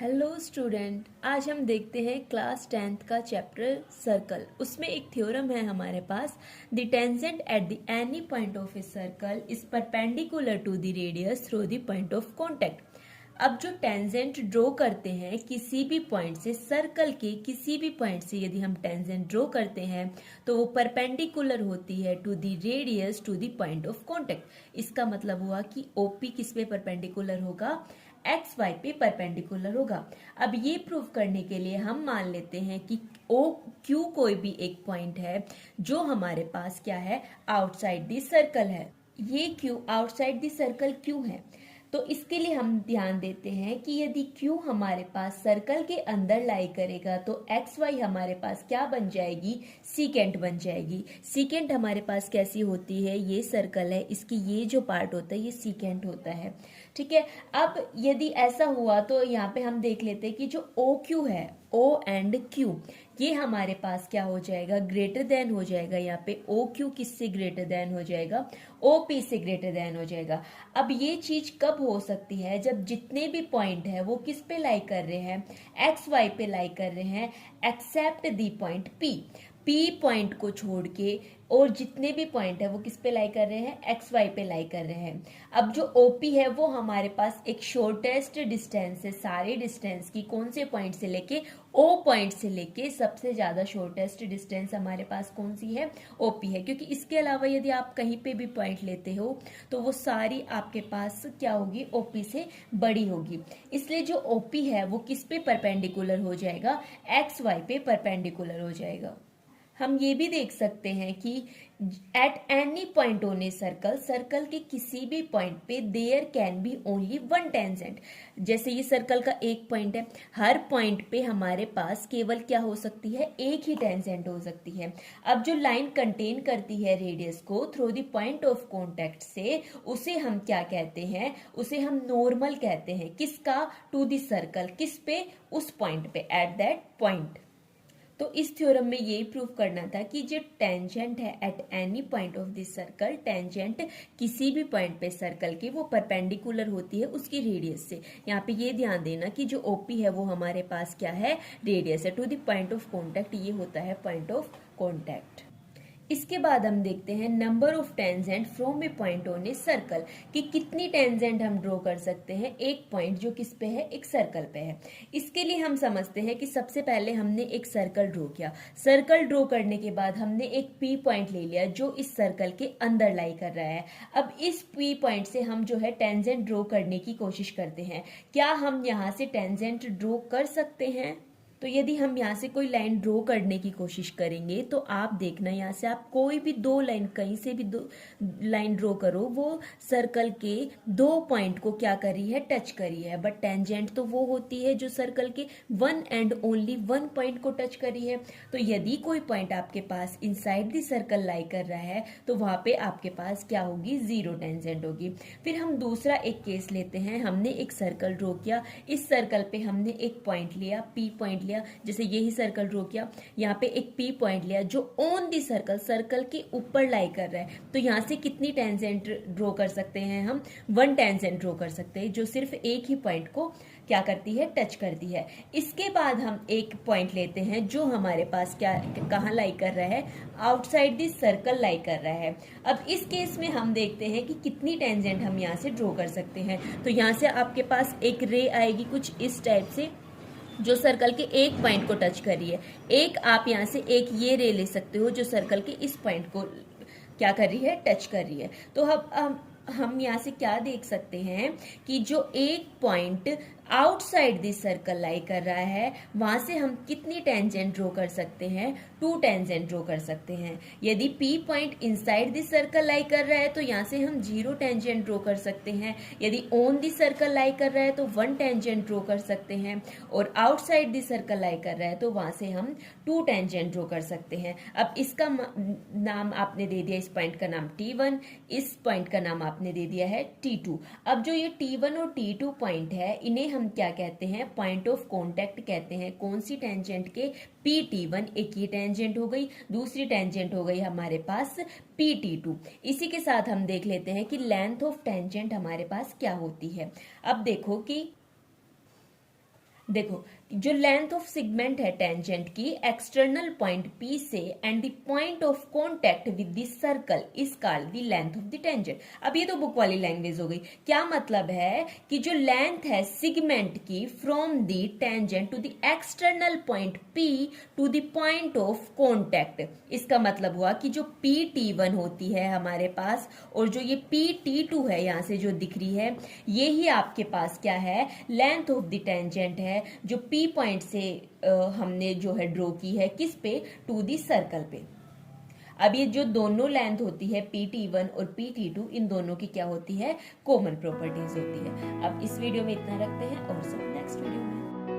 Hello student, आज हम देखते हैं क्लास 10th का चैप्टर सर्कल। उसमें एक थ्योरम है हमारे पास, the tangent at the any point of a circle is perpendicular to the radius through the point of contact. अब जो टेंजेंट ड्रॉ करते हैं किसी भी पॉइंट से, सर्कल के किसी भी पॉइंट से यदि हम टेंजेंट ड्रॉ करते हैं तो वो परपेंडिकुलर होती है to the radius to the point of contact. इसका मतलब हुआ कि ओपी किस पे परपेंडिकुलर होगा, एक्स वाई पे परपेंडिकुलर होगा। अब ये प्रूव करने के लिए हम मान लेते हैं कि ओ क्यू कोई भी एक पॉइंट है जो हमारे पास क्या है, आउटसाइड द सर्कल है। ये क्यू आउटसाइड द सर्कल क्यों है, तो इसके लिए हम ध्यान देते हैं कि यदि Q हमारे पास सर्कल के अंदर लाई करेगा तो एक्स वाई हमारे पास क्या बन जाएगी, सीकेंट बन जाएगी। सीकेंट हमारे पास कैसी होती है, ये सर्कल है, इसकी ये जो पार्ट होता है ये सीकेंट होता है। ठीक है, अब यदि ऐसा हुआ तो यहाँ पे हम देख लेते हैं कि जो ओ क्यू है, ओ एंड क्यू, ये हमारे पास क्या हो जाएगा, ग्रेटर देन हो जाएगा। यहाँ पे ओ क्यू किससे ग्रेटर देन हो जाएगा, ओ पी से ग्रेटर देन हो जाएगा। अब ये चीज कब हो सकती है, जब जितने भी पॉइंट है वो किस पे लाई कर रहे हैं, एक्स वाई पे लाई कर रहे हैं, except the point P. P point को छोड़ के और जितने भी पॉइंट है वो किस पे लाई कर रहे हैं, एक्स वाई पे लाई कर रहे हैं। अब जो ओपी है वो हमारे पास एक शॉर्टेस्ट डिस्टेंस है सारे डिस्टेंस की, कौन से पॉइंट से लेके, ओ पॉइंट से लेके सबसे ज्यादा शॉर्टेस्ट डिस्टेंस हमारे पास कौन सी है, ओपी है। क्योंकि इसके अलावा यदि आप कहीं पे भी पॉइंट लेते हो तो वो सारी आपके पास क्या होगी, ओपी से बड़ी होगी। इसलिए जो ओपी है वो किस पे परपेंडिकुलर हो जाएगा, एक्स वाई पे परपेंडिकुलर हो जाएगा। हम ये भी देख सकते हैं कि at any point on a circle, circle के किसी भी पॉइंट पे there can be only one tangent. जैसे ये सर्कल का एक पॉइंट है, हर पॉइंट पे हमारे पास केवल क्या हो सकती है, एक ही टेंजेंट हो सकती है। अब जो लाइन कंटेन करती है रेडियस को through the point of contact से, उसे हम क्या कहते हैं, उसे हम नॉर्मल कहते हैं। किसका, टू द सर्कल, किस पे, उस पॉइंट पे, एट दैट पॉइंट। तो इस थ्योरम में यही प्रूव करना था कि जो टेंजेंट है eight any point of this circle, tangent किसी भी पॉइंट पे सर्कल की वो परपेंडिकुलर होती है उसकी रेडियस से। यहाँ पे ये ध्यान देना कि जो ओपी है वो हमारे पास क्या है, रेडियस है to the point of contact, ये होता है पॉइंट ऑफ कॉन्टेक्ट। इसके बाद हम देखते हैं number of tangent from A point on a circle, कि कितनी टेंजेंट हम ड्रॉ कर सकते हैं एक पॉइंट जो किस पे है, एक सर्कल पे है। इसके लिए हम समझते हैं कि सबसे पहले हमने एक सर्कल ड्रॉ किया, सर्कल ड्रॉ करने के बाद हमने एक पी पॉइंट ले लिया जो इस सर्कल के अंदर लाई कर रहा है। अब इस पी पॉइंट से हम जो है टेंजेंट ड्रॉ करने की कोशिश करते हैं। क्या हम यहाँ से टेंजेंट ड्रॉ कर सकते हैं, तो यदि हम यहाँ से कोई लाइन ड्रॉ करने की कोशिश करेंगे तो आप देखना, यहाँ से आप कोई भी दो लाइन, कहीं से भी दो लाइन ड्रॉ करो, वो सर्कल के दो पॉइंट को क्या कर रही है, टच कर रही है। बट टेंजेंट तो वो होती है जो सर्कल के one and only one point को टच कर रही है। तो यदि कोई पॉइंट आपके पास इनसाइड द सर्कल लाई कर रहा है तो वहां पे आपके पास क्या होगी, जीरो टेंजेंट होगी। फिर हम दूसरा एक केस लेते हैं, हमने एक सर्कल ड्रॉ किया, इस सर्कल पे हमने एक पॉइंट लिया, पी पॉइंट लिया, जैसे यही सर्कल ड्रॉ किया, यहाँ पे एक पी पॉइंट लिया जो ऑन दी सर्कल, सर्कल के ऊपर लाई कर रहा है। तो यहाँ से कितनी टेंजेंट ड्रॉ कर सकते हैं हम, वन टेंजेंट ड्रॉ कर सकते हैं जो सिर्फ एक ही पॉइंट को क्या करती है, टच करती है। इसके बाद हम एक पॉइंट लेते हैं जो हमारे पास क्या, कहाँ लाई कर रहा है, आउटसाइड दिस सर्कल लाई कर रहा है। अब इस केस में हम देखते हैं कि कितनी टेंजेंट हम यहाँ से ड्रॉ कर सकते हैं। तो यहाँ से आपके पास एक रे आएगी कुछ इस टाइप से जो सर्कल के एक पॉइंट को टच कर रही है। एक आप यहाँ से एक ये रे ले सकते हो जो सर्कल के इस पॉइंट को क्या कर रही है, टच कर रही है। तो हम यहाँ से क्या देख सकते हैं कि जो एक point outside this circle lie कर रहा है वहां से हम कितनी टेंजेंट ड्रॉ कर सकते हैं, टू टेंजेंट ड्रॉ कर सकते हैं। यदि P point inside this circle lie कर रहा है तो यहाँ से हम जीरो टेंजेंट ड्रॉ कर सकते हैं। यदि ऑन दिस सर्कल लाई कर रहा है तो वन टेंजेंट ड्रॉ कर सकते हैं, और आउटसाइड दिस सर्कल लाई कर रहा है तो वहां से हम टू टेंजेंट ड्रॉ कर सकते हैं। अब इसका नाम आपने दे दिया, इस पॉइंट का नाम T1, इस पॉइंट का नाम आपने दे दिया है T2। अब जो ये T1 और T2 पॉइंट है इन्हें हम क्या कहते हैं, पॉइंट ऑफ कांटेक्ट कहते हैं। कौन सी टेंजेंट के, PT1, एक ये टेंजेंट हो गई, दूसरी टेंजेंट हो गई हमारे पास PT2। इसी के साथ हम देख लेते हैं कि लेंथ ऑफ टेंजेंट हमारे पास क्या होती है। अब देखो कि देखो, जो लेंथ ऑफ सेगमेंट है टेंजेंट की एक्सटर्नल पॉइंट P से and the point of contact with the circle is called the length of the tangent. अब ये तो बुक वाली लैंग्वेज हो गई। क्या मतलब है कि जो लेंथ है सेगमेंट की from the tangent to the external point P to the point of contact, इसका मतलब हुआ कि जो PT1 होती है हमारे पास और जो ये PT2 है यहां से जो दिख रही है, ये ही आपके पास क्या है, लेंथ ऑफ द टेंजेंट है जो P पॉइंट से हमने जो है ड्रॉ की है किस पे, टू दी सर्कल पे। अब ये जो दोनों लेंथ होती है PT1 और PT2, इन दोनों की क्या होती है, कॉमन प्रॉपर्टीज होती है। अब इस वीडियो में इतना रखते हैं और सब नेक्स्ट वीडियो में।